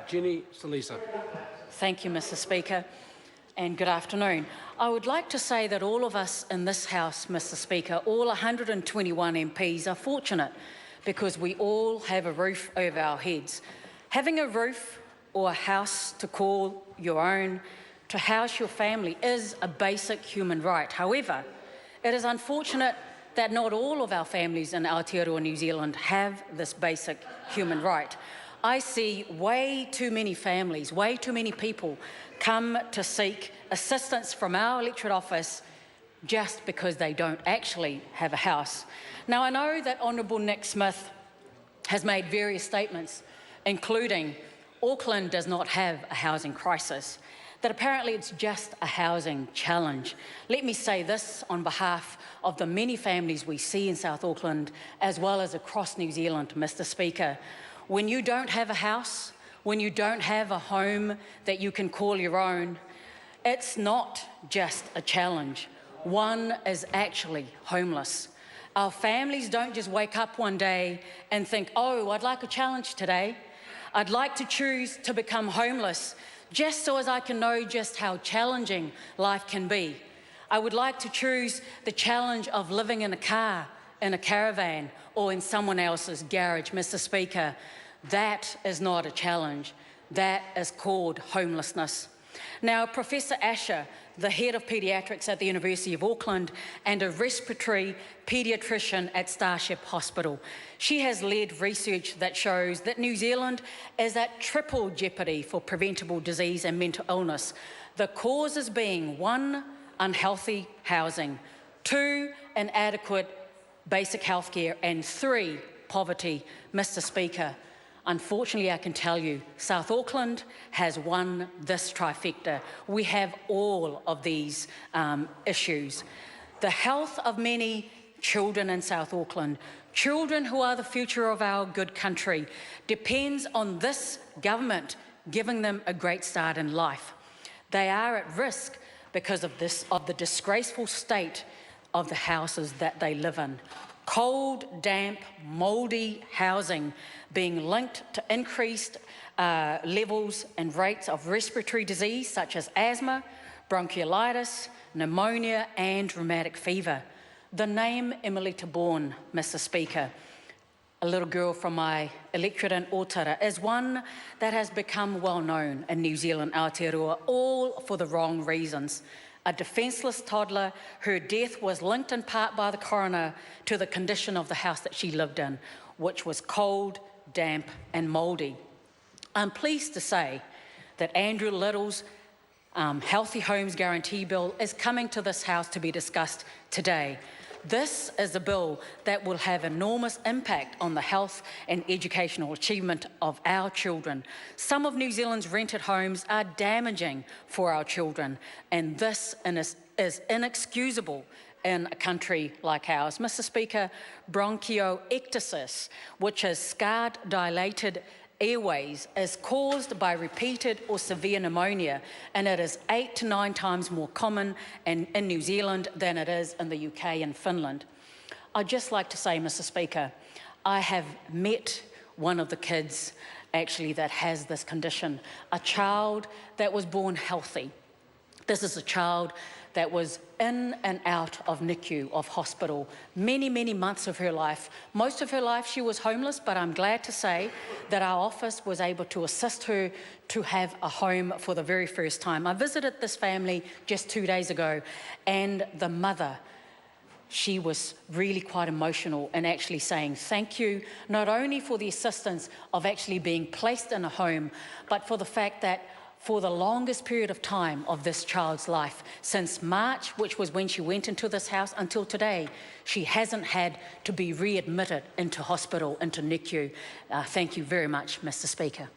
Jenny Salisa. Thank you, Mr. Speaker, and good afternoon. I would like to say that all of us in this House, Mr. Speaker, all 121 MPs are fortunate because we all have a roof over our heads. Having a roof or a house to call your own, to house your family, is a basic human right. However, it is unfortunate that not all of our families in Aotearoa, New Zealand have this basic human right. I see way too many families, way too many people come to seek assistance from our electorate office just because they don't actually have a house. Now, I know that Honourable Nick Smith has made various statements, including Auckland does not have a housing crisis, that apparently it's just a housing challenge. Let me say this on behalf of the many families we see in South Auckland, as well as across New Zealand, Mr. Speaker. When you don't have a house, when you don't have a home that you can call your own, it's not just a challenge. One is actually homeless. Our families don't just wake up one day and think, oh, I'd like a challenge today. I'd like to choose to become homeless just so as I can know just how challenging life can be. I would like to choose the challenge of living in a car, in a caravan, or in someone else's garage, Mr. Speaker. That is not a challenge. That is called homelessness. Now, Professor Asher, the head of paediatrics at the University of Auckland and a respiratory paediatrician at Starship Hospital, she has led research that shows that New Zealand is at triple jeopardy for preventable disease and mental illness. The causes being 1, unhealthy housing, 2, inadequate basic health care, and 3, poverty. Mr. Speaker, unfortunately, I can tell you, South Auckland has won this trifecta. We have all of these issues. The health of many children in South Auckland, children who are the future of our good country, depends on this government giving them a great start in life. They are at risk because of the disgraceful state of the houses that they live in. Cold, damp, mouldy housing being linked to increased levels and rates of respiratory disease such as asthma, bronchiolitis, pneumonia and rheumatic fever. The name Emily Taborn, Mr. Speaker, a little girl from my electorate in Otara, is one that has become well known in New Zealand, Aotearoa, all for the wrong reasons. A defenceless toddler, her death was linked in part by the coroner to the condition of the house that she lived in, which was cold, damp and mouldy. I'm pleased to say that Andrew Little's Healthy Homes Guarantee Bill is coming to this House to be discussed today. This is a bill that will have enormous impact on the health and educational achievement of our children. Some of New Zealand's rented homes are damaging for our children, and this is inexcusable in a country like ours. Mr. Speaker, bronchiectasis, which is scarred, dilated airways, is caused by repeated or severe pneumonia, and it is 8 to 9 times more common in New Zealand than it is in the UK and Finland. I'd just like to say, Mr. Speaker, I have met one of the kids actually that has this condition, a child that was born healthy. This is a child that was in and out of NICU, of hospital, many, many months of her life. Most of her life she was homeless, but I'm glad to say that our office was able to assist her to have a home for the very first time. I visited this family just 2 days ago, and the mother, she was really quite emotional and actually saying thank you, not only for the assistance of actually being placed in a home, but for the fact that for the longest period of time of this child's life, since March, which was when she went into this house, until today, she hasn't had to be readmitted into hospital, into NICU. Thank you very much, Mr. Speaker.